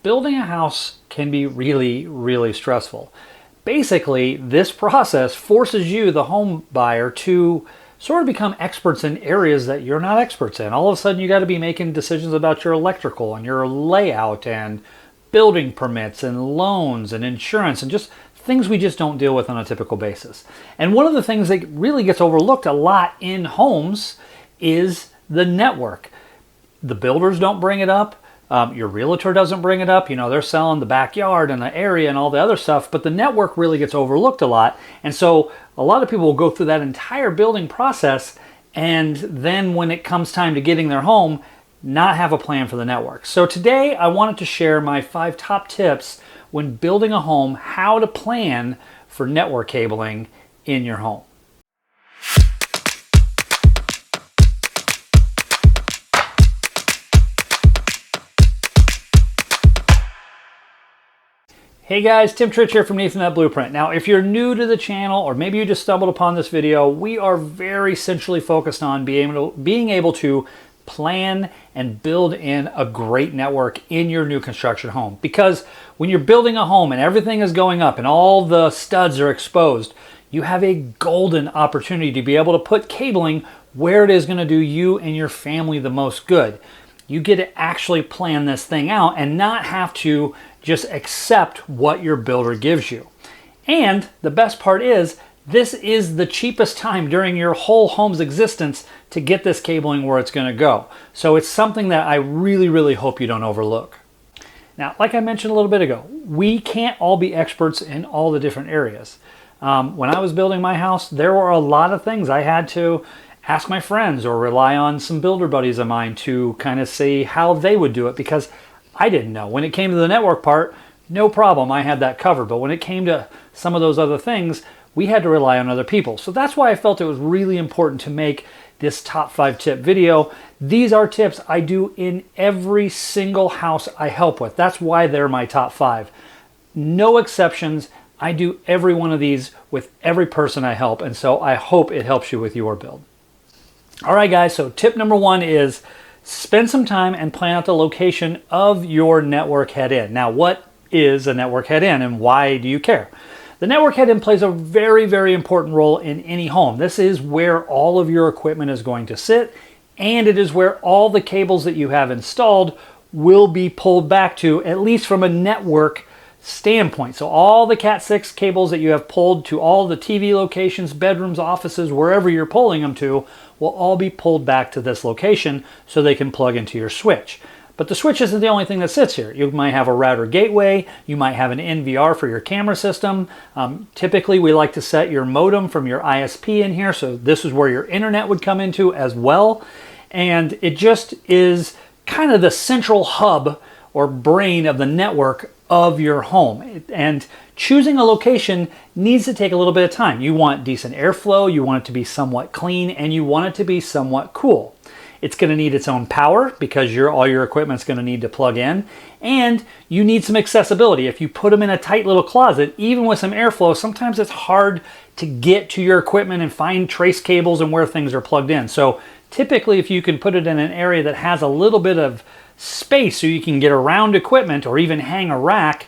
Building a house can be really, really stressful. Basically, this process forces you, the home buyer, to sort of become experts in areas that you're not experts in. All of a sudden, you got to be making decisions about your electrical and your layout and building permits and loans and insurance and just things we just don't deal with on a typical basis. And one of the things that really gets overlooked a lot in homes is the network. The builders don't bring it up. Your realtor doesn't bring it up. You know, they're selling the backyard and the area and all the other stuff, but the network really gets overlooked a lot. And so a lot of people will go through that entire building process, and then when it comes time to getting their home, not have a plan for the network. So today I wanted to share my 5 top tips when building a home, how to plan for network cabling in your home. Hey guys, Tim Tritch here from Ethernet Blueprint. Now, if you're new to the channel, or maybe you just stumbled upon this video, we are very centrally focused on being able to plan and build in a great network in your new construction home. Because when you're building a home and everything is going up and all the studs are exposed, you have a golden opportunity to be able to put cabling where it is going to do you and your family the most good. You get to actually plan this thing out and not have to just accept what your builder gives you. And the best part is, this is the cheapest time during your whole home's existence to get this cabling where it's going to go. So it's something that I really, really hope you don't overlook. Now, like I mentioned a little bit ago, we can't all be experts in all the different areas. When I was building my house, there were a lot of things I had to ask my friends or rely on some builder buddies of mine to kind of see how they would do it, because I didn't know. When it came to the network part, no problem, I had that covered. But when it came to some of those other things, we had to rely on other people. So that's why I felt it was really important to make this top 5 tip video. These are tips I do in every single house I help with. That's why they're my top 5. No exceptions. I do every one of these with every person I help, and so I hope it helps you with your build. All right, guys, so tip number 1 is spend some time and plan out the location of your network head-in. Now, what is a network head-in and why do you care? The network head-in plays a very, very important role in any home. This is where all of your equipment is going to sit, and it is where all the cables that you have installed will be pulled back to, at least from a network standpoint. So all the Cat 6 cables that you have pulled to all the TV locations, bedrooms, offices, wherever you're pulling them to, will all be pulled back to this location so they can plug into your switch. But the switch isn't the only thing that sits here. You might have a router gateway, you might have an NVR for your camera system. Typically, we like to set your modem from your ISP in here, so this is where your internet would come into as well. And it just is kind of the central hub or brain of the network of your home. And choosing a location needs to take a little bit of time. You want decent airflow, you want it to be somewhat clean, and you want it to be somewhat cool. It's going to need its own power because all your equipment's going to need to plug in, and you need some accessibility. If you put them in a tight little closet, even with some airflow, sometimes it's hard to get to your equipment and find trace cables and where things are plugged in. So typically, if you can put it in an area that has a little bit of space so you can get around equipment or even hang a rack,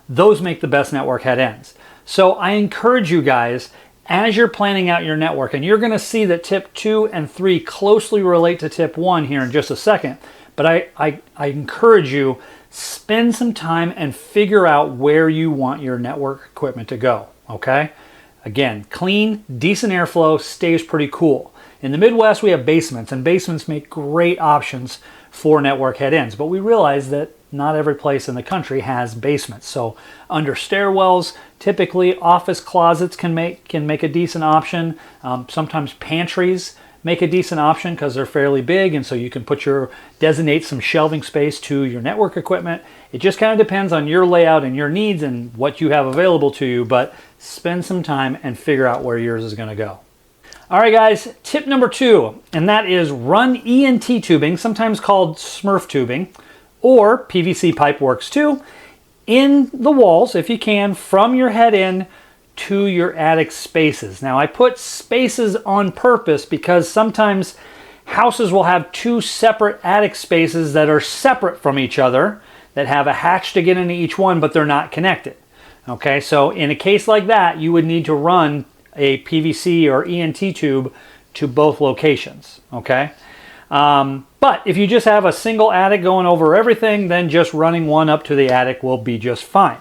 those make the best network head-ends. So I encourage you guys, as you're planning out your network, and you're going to see that tip 2 and 3 closely relate to tip 1 here in just a second, but I encourage you, spend some time and figure out where you want your network equipment to go, okay? Again, clean, decent airflow, stays pretty cool. In the Midwest, we have basements, and basements make great options for network head-ends, but we realize that not every place in the country has basements. So under stairwells, typically office closets can make a decent option. Sometimes pantries make a decent option because they're fairly big, and so you can designate some shelving space to your network equipment. It just kind of depends on your layout and your needs and what you have available to you, but spend some time and figure out where yours is going to go. All right, guys, tip number 2, and that is run ENT tubing, sometimes called Smurf tubing, or PVC pipe works too, in the walls, if you can, from your head-in to your attic spaces. Now, I put spaces on purpose because sometimes houses will have 2 separate attic spaces that are separate from each other. that have a hatch to get into each one, but they're not connected. Okay, so in a case like that, you would need to run a PVC or ENT tube to both locations. Okay, but if you just have a single attic going over everything, then just running one up to the attic will be just fine.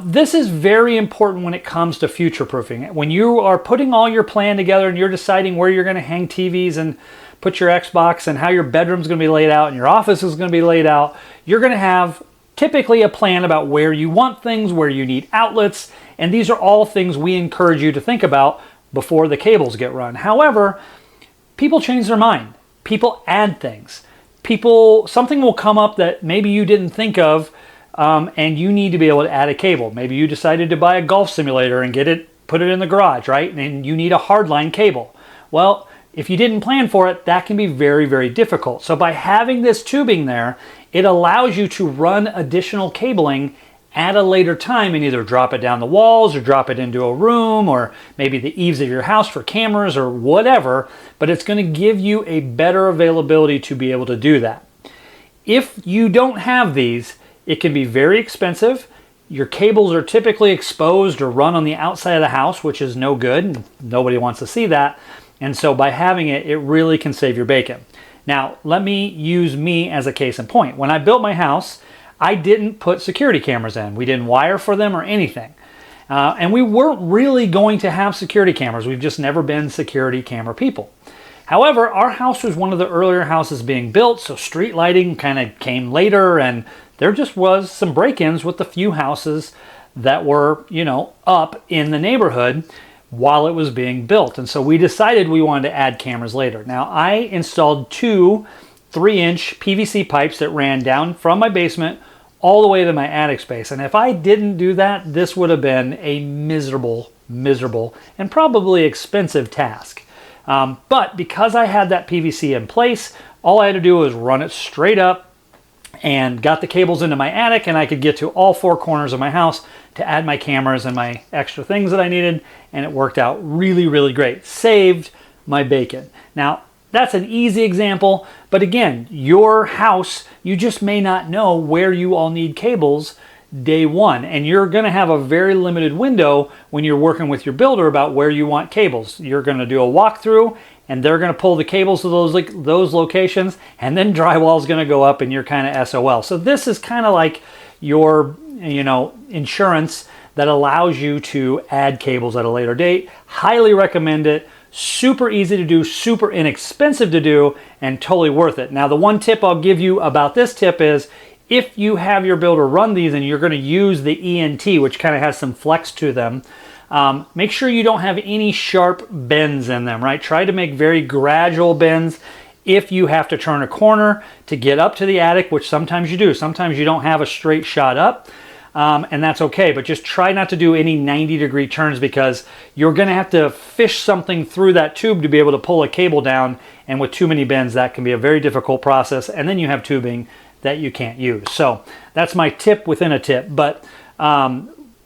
This is very important when it comes to future-proofing. When you are putting all your plan together and you're deciding where you're going to hang TVs and put your Xbox and how your bedroom's going to be laid out and your office is going to be laid out, you're going to have typically a plan about where you want things, where you need outlets, and these are all things we encourage you to think about before the cables get run. However, people change their mind. People add things. Something will come up that maybe you didn't think of, and you need to be able to add a cable. Maybe you decided to buy a golf simulator and put it in the garage, right? And you need a hardline cable. Well, if you didn't plan for it, that can be very, very difficult. So by having this tubing there, it allows you to run additional cabling at a later time and either drop it down the walls or drop it into a room or maybe the eaves of your house for cameras or whatever, but it's going to give you a better availability to be able to do that. If you don't have these, it can be very expensive. Your cables are typically exposed or run on the outside of the house, which is no good. Nobody wants to see that. And so by having it, it really can save your bacon. Now, let me use me as a case in point. When I built my house, I didn't put security cameras in. We didn't wire for them or anything. And we weren't really going to have security cameras. We've just never been security camera people. However, our house was one of the earlier houses being built, so street lighting kind of came later, and there just was some break-ins with the few houses that were, up in the neighborhood while it was being built. And so we decided we wanted to add cameras later. Now, I installed two 3-inch PVC pipes that ran down from my basement all the way to my attic space. And if I didn't do that, this would have been a miserable, and probably expensive task. But because I had that PVC in place, all I had to do was run it straight up and got the cables into my attic, and I could get to all 4 corners of my house to add my cameras and my extra things that I needed, and it worked out really, really great. Saved my bacon. Now, that's an easy example, but again, your house, you just may not know where you all need cables day one, and you're going to have a very limited window when you're working with your builder about where you want cables. You're going to do a walkthrough, and they're going to pull the cables to those locations, and then drywall is going to go up, and you're kind of SOL. So this is kind of like your insurance that allows you to add cables at a later date. Highly recommend it. Super easy to do, super inexpensive to do, and totally worth it. Now, the one tip I'll give you about this tip is if you have your builder run these and you're going to use the ENT, which kind of has some flex to them, make sure you don't have any sharp bends in them, right? Try to make very gradual bends. If you have to turn a corner to get up to the attic, which sometimes you do, sometimes you don't have a straight shot up, and that's okay, but just try not to do any 90-degree turns because you're going to have to fish something through that tube to be able to pull a cable down, and with too many bends, that can be a very difficult process, and then you have tubing that you can't use. So that's my tip within a tip, but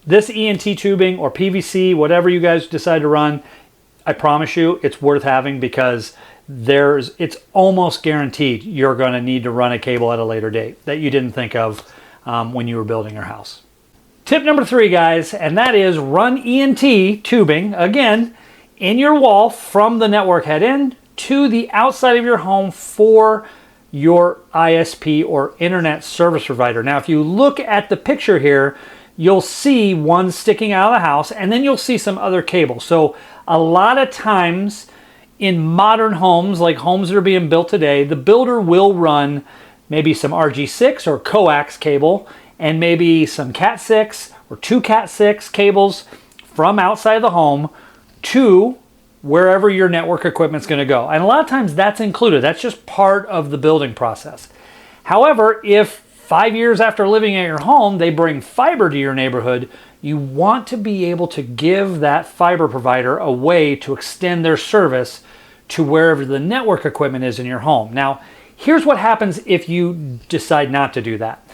this ENT tubing or PVC, whatever you guys decide to run, I promise you it's worth having because it's almost guaranteed you're going to need to run a cable at a later date that you didn't think of when you were building your house. Tip number 3, guys, and that is run ENT tubing, again, in your wall from the network head end to the outside of your home for your ISP or internet service provider. Now, if you look at the picture here, you'll see one sticking out of the house, and then you'll see some other cables. So a lot of times in modern homes, like homes that are being built today, the builder will run maybe some RG6 or coax cable and maybe some Cat6 or 2 Cat6 cables from outside the home to wherever your network equipment's going to go. And a lot of times that's included. That's just part of the building process. However, if 5 years after living at your home, they bring fiber to your neighborhood, you want to be able to give that fiber provider a way to extend their service to wherever the network equipment is in your home. Now, here's what happens if you decide not to do that.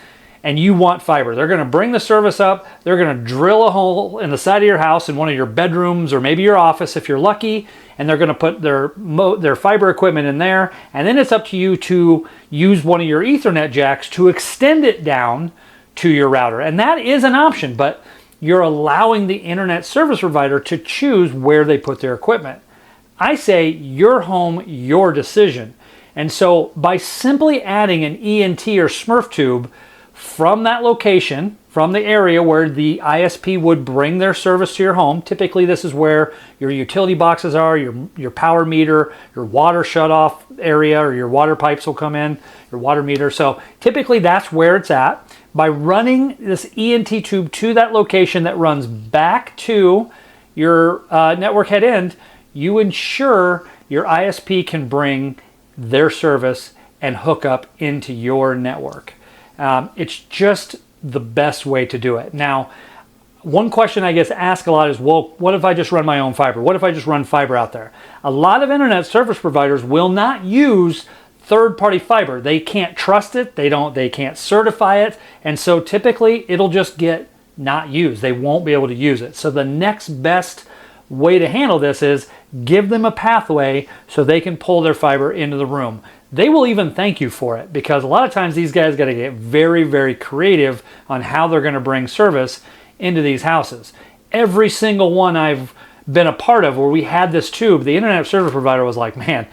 and you want fiber. They're going to bring the service up. They're going to drill a hole in the side of your house in one of your bedrooms or maybe your office if you're lucky, and they're going to put their fiber equipment in there. And then it's up to you to use one of your Ethernet jacks to extend it down to your router. And that is an option, but you're allowing the internet service provider to choose where they put their equipment. I say your home, your decision. And so by simply adding an ENT or Smurf tube from that location, from the area where the ISP would bring their service to your home, typically this is where your utility boxes are, your power meter, your water shutoff area, or your water pipes will come in, your water meter. So typically that's where it's at. By running this ENT tube to that location that runs back to your network head end, you ensure your ISP can bring their service and hook up into your network. It's just the best way to do it. Now, one question I get asked a lot is, well, what if I just run my own fiber? What if I just run fiber out there? A lot of internet service providers will not use third-party fiber. They can't trust it. They can't certify it. And so typically it'll just get not used. They won't be able to use it. So the next best way to handle this is give them a pathway so they can pull their fiber into the room. They will even thank you for it, because a lot of times these guys got to get very, very creative on how they're going to bring service into these houses. Every single one I've been a part of where we had this tube, the internet service provider was like, man,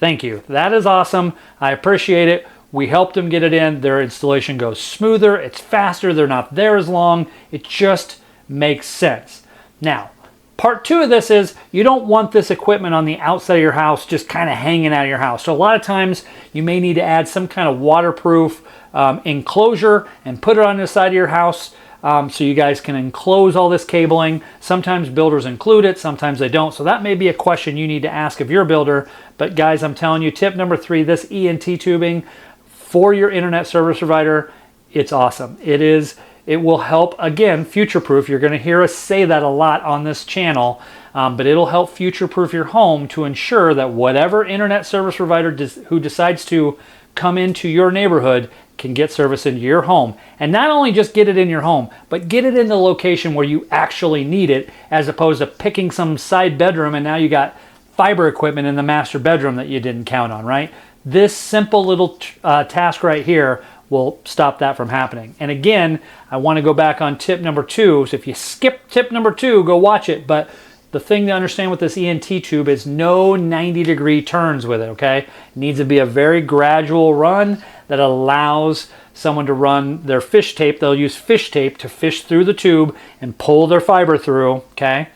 thank you. That is awesome. I appreciate it. We helped them get it in. Their installation goes smoother. It's faster. They're not there as long. It just makes sense. Now, part two of this is you don't want this equipment on the outside of your house just kind of hanging out of your house. So a lot of times you may need to add some kind of waterproof enclosure and put it on the side of your house so you guys can enclose all this cabling. Sometimes builders include it, sometimes they don't. So that may be a question you need to ask of your builder. But guys, I'm telling you, tip number 3, this ENT tubing for your internet service provider, it's awesome. It will help, again, future-proof. You're going to hear us say that a lot on this channel, but it'll help future-proof your home to ensure that whatever internet service provider who decides to come into your neighborhood can get service into your home. And not only just get it in your home, but get it in the location where you actually need it, as opposed to picking some side bedroom and now you got fiber equipment in the master bedroom that you didn't count on, right? This simple little task right here will stop that from happening. And again, I want to go back on tip number 2. So if you skip tip number 2, go watch it. But the thing to understand with this ENT tube is no 90-degree turns with it, okay? It needs to be a very gradual run that allows someone to run their fish tape. They'll use fish tape to fish through the tube and pull their fiber through, okay?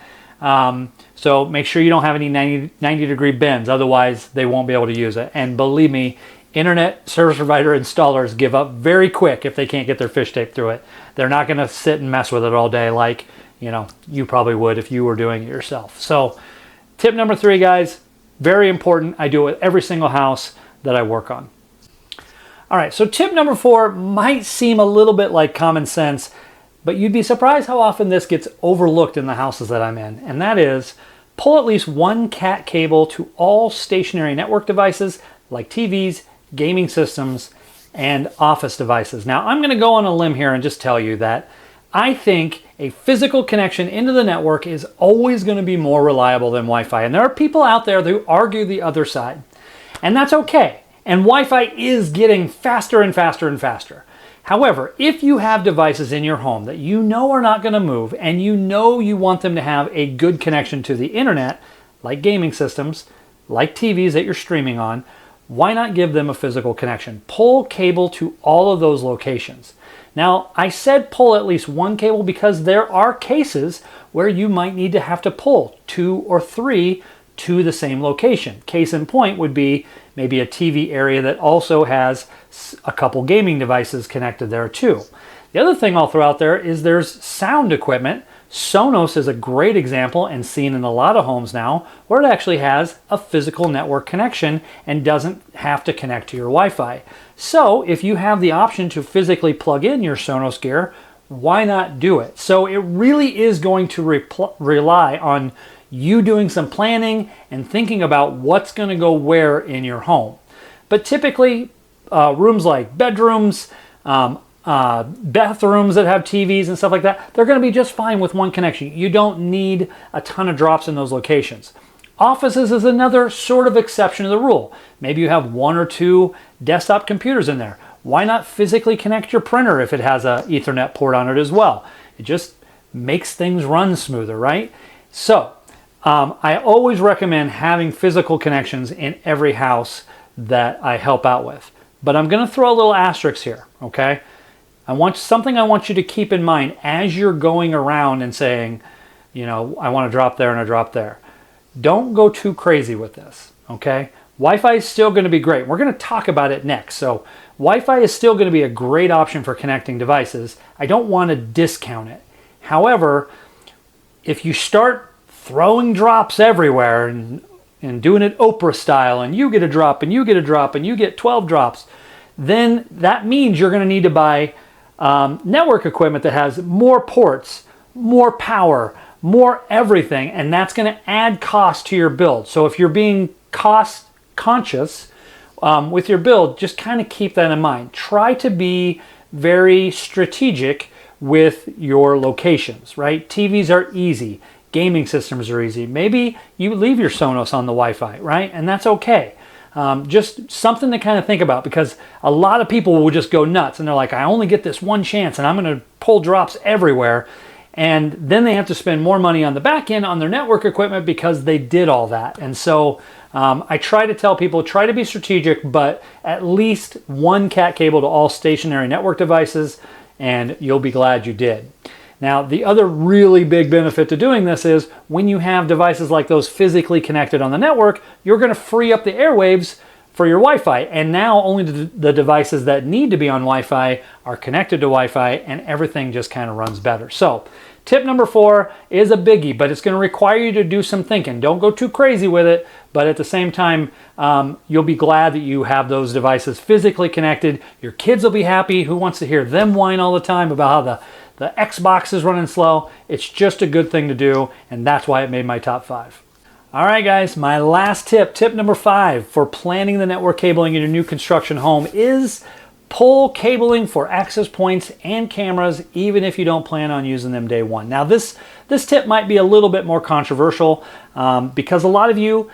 So make sure you don't have any 90-degree bends. Otherwise, they won't be able to use it. And believe me, internet service provider installers give up very quick if they can't get their fish tape through it. They're not going to sit and mess with it all day like, you probably would if you were doing it yourself. So tip number 3, guys, very important. I do it with every single house that I work on. All right, so tip number 4 might seem a little bit like common sense, but you'd be surprised how often this gets overlooked in the houses that I'm in. And that is pull at least one Cat cable to all stationary network devices like TVs, gaming systems, and office devices. Now, I'm going to go on a limb here and just tell you that I think a physical connection into the network is always going to be more reliable than Wi-Fi. And there are people out there who argue the other side. And that's okay. And Wi-Fi is getting faster and faster and faster. However, if you have devices in your home that you know are not going to move and you know you want them to have a good connection to the internet, like gaming systems, like TVs that you're streaming on, why not give them a physical connection? Pull cable to all of those locations. Now, I said pull at least one cable because there are cases where you might need to have to pull 2 or 3 to the same location. Case in point would be maybe a TV area that also has a couple gaming devices connected there too. The other thing I'll throw out there is there's sound equipment. Sonos is a great example and seen in a lot of homes now where it actually has a physical network connection and doesn't have to connect to your Wi-Fi. So if you have the option to physically plug in your Sonos gear, why not do it? So it really is going to rely on you doing some planning and thinking about what's going to go where in your home. But typically rooms like bedrooms, bathrooms that have TVs and stuff like that, they're going to be just fine with one connection. You don't need a ton of drops in those locations. Offices is another sort of exception to the rule. Maybe you have 1 or 2 desktop computers in there. Why not physically connect your printer if it has an Ethernet port on it as well? It just makes things run smoother, right? So I always recommend having physical connections in every house that I help out with. But I'm going to throw a little asterisk here, okay? I want you to keep in mind as you're going around and saying, you know, I want to drop there and I drop there. Don't go too crazy with this, okay? Wi-Fi is still going to be great. We're going to talk about it next. So Wi-Fi is still going to be a great option for connecting devices. I don't want to discount it. However, if you start throwing drops everywhere and doing it Oprah style, and you get a drop and you get a drop and you get 12 drops, then that means you're going to need to buy network equipment that has more ports, more power, more everything, and that's going to add cost to your build. So if you're being cost conscious with your build, just kind of keep that in mind. Try to be very strategic with your locations, right? TVs are easy. Gaming systems are easy. Maybe you leave your Sonos on the Wi-Fi, right? And that's okay. Just something to kind of think about, because a lot of people will just go nuts and they're like, I only get this one chance and I'm going to pull drops everywhere. And then they have to spend more money on the back end on their network equipment because they did all that. And so I try to tell people, try to be strategic, but at least one cat cable to all stationary network devices, and you'll be glad you did. Now, the other really big benefit to doing this is when you have devices like those physically connected on the network, you're going to free up the airwaves for your Wi-Fi. And now only the devices that need to be on Wi-Fi are connected to Wi-Fi, and everything just kind of runs better. So tip number 4 is a biggie, but it's going to require you to do some thinking. Don't go too crazy with it, but at the same time, you'll be glad that you have those devices physically connected. Your kids will be happy. Who wants to hear them whine all the time about how the Xbox is running slow? It's just a good thing to do, and that's why it made my top 5. All right, guys, my last tip number 5 for planning the network cabling in your new construction home is pull cabling for access points and cameras, even if you don't plan on using them day one. Now, this tip might be a little bit more controversial because a lot of you,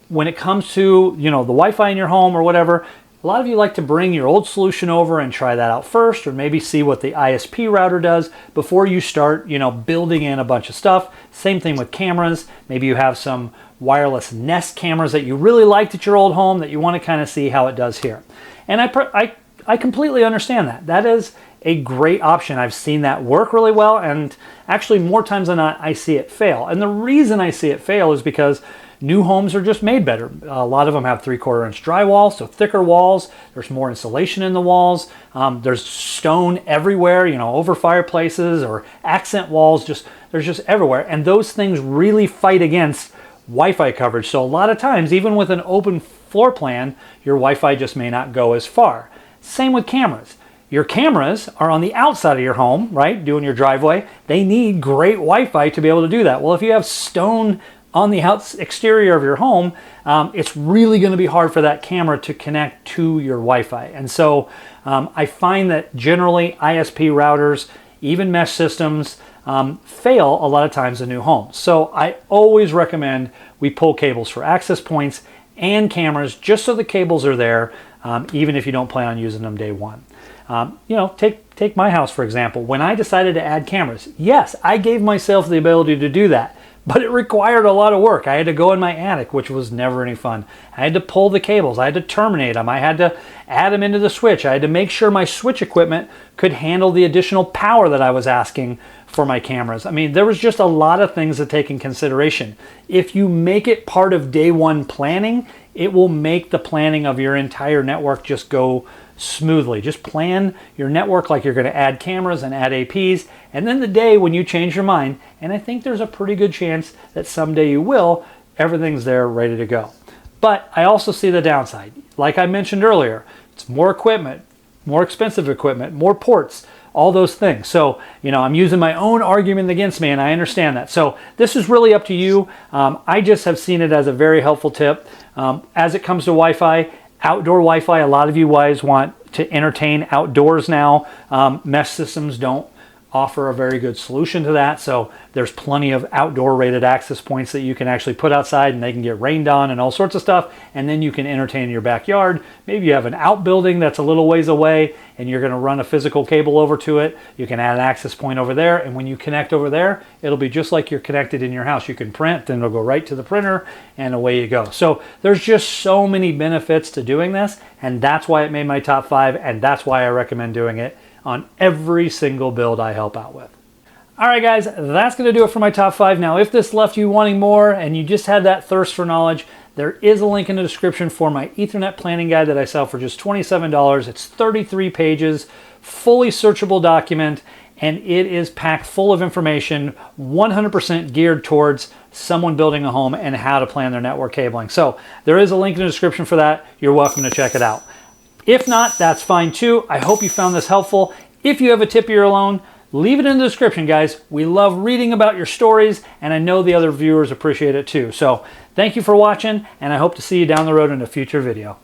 when it comes to, you know, the Wi-Fi in your home or whatever, a lot of you like to bring your old solution over and try that out first, or maybe see what the ISP router does before you start, you know, building in a bunch of stuff. Same thing with cameras. Maybe you have some wireless Nest cameras that you really liked at your old home that you want to kind of see how it does here. And I completely understand that. That is a great option. I've seen that work really well, and actually more times than not, I see it fail. And the reason I see it fail is because new homes are just made better. A lot of them have 3/4 inch drywall, so thicker walls. There's more insulation in the walls. There's stone everywhere, you know, over fireplaces or accent walls. There's just everywhere. And those things really fight against Wi-Fi coverage. So a lot of times, even with an open floor plan, your Wi-Fi just may not go as far. Same with cameras. Your cameras are on the outside of your home, right? Doing your driveway. They need great Wi-Fi to be able to do that. Well, if you have stone on the exterior of your home, it's really going to be hard for that camera to connect to your Wi-Fi. And so I find that generally ISP routers, even mesh systems, fail a lot of times in new homes. So I always recommend we pull cables for access points and cameras just so the cables are there, even if you don't plan on using them day one. You know, take my house, for example. When I decided to add cameras, yes, I gave myself the ability to do that. But it required a lot of work. I had to go in my attic, which was never any fun. I had to pull the cables. I had to terminate them. I had to add them into the switch. I had to make sure my switch equipment could handle the additional power that I was asking for my cameras. I mean, there was just a lot of things to take in consideration. If you make it part of day one planning, it will make the planning of your entire network just go smoothly. Just plan your network like you're going to add cameras and add APs, and then the day when you change your mind, and I think there's a pretty good chance that someday you will, everything's there ready to go. But I also see the downside. Like I mentioned earlier, it's more equipment, more expensive equipment, more ports, all those things. So, you know, I'm using my own argument against me, and I understand that. So this is really up to you. I just have seen it as a very helpful tip. As it comes to Wi-Fi, Outdoor Wi-Fi, a lot of you guys want to entertain outdoors now. Mesh systems don't offer a very good solution to that, so there's plenty of outdoor rated access points that you can actually put outside, and they can get rained on and all sorts of stuff, and then you can entertain in your backyard. Maybe you have an outbuilding that's a little ways away and you're going to run a physical cable over to it. You can add an access point over there, and when you connect over there, it'll be just like you're connected in your house. You can print, then it'll go right to the printer, and away you go. So there's just so many benefits to doing this, and that's why it made my top 5, and that's why I recommend doing it on every single build I help out with. All right, guys, that's going to do it for my top 5. Now, if this left you wanting more and you just had that thirst for knowledge, there is a link in the description for my Ethernet planning guide that I sell for just $27. It's 33 pages, fully searchable document, and it is packed full of information, 100% geared towards someone building a home and how to plan their network cabling. So there is a link in the description for that. You're welcome to check it out. If not, that's fine too. I hope you found this helpful. If you have a tip of your own, leave it in the description, guys. We love reading about your stories, and I know the other viewers appreciate it too. So thank you for watching, and I hope to see you down the road in a future video.